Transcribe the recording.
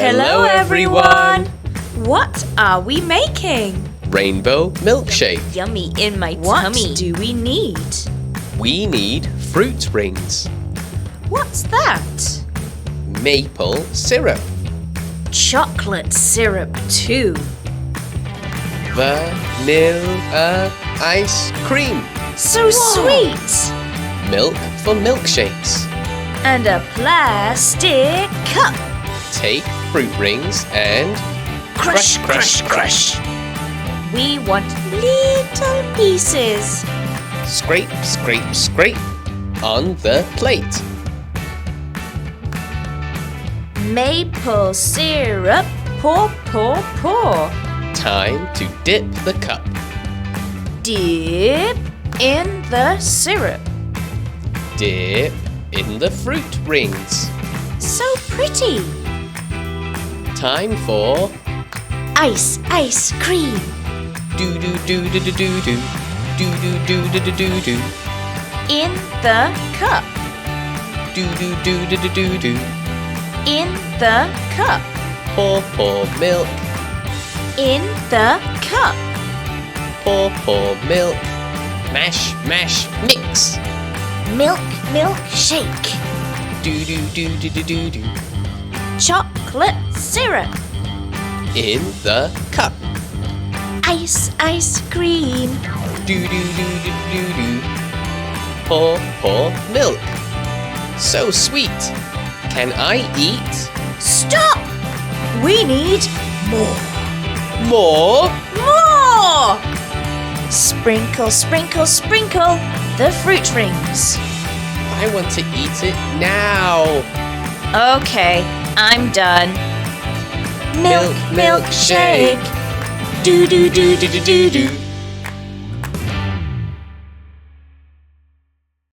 Hello everyone! What are we making? Rainbow milkshake. Yummy in my tummy. What do we need? We need fruit rings, What's that? maple syrup, Chocolate syrup too. vanilla ice cream, So sweet! milk for milkshakes. And a plastic cup. Take fruit rings and Crush, crush, crush. We want little pieces. scrape, scrape, scrape on the plate. Maple syrup, pour, pour, pour. Time to dip the cup. Dip in the syrup. Dip in the fruit rings. So pretty. Time for Ice cream. do do do do do do do do do do do do do In the cup. do do do do do do do. In the cup. Pour milk. In the cup. Pour milk. Mash, mash, mix. Milkshake. Do do do do do do do. Chocolate syrup. In the cup. Ice cream. Do do do do do do. Pour milk. So sweet. Can I eat? Stop! We need more. More? More! Sprinkle, sprinkle, sprinkle the fruit rings. I want to eat it now. Okay, I'm done. Milkshake. Do do do do do do do.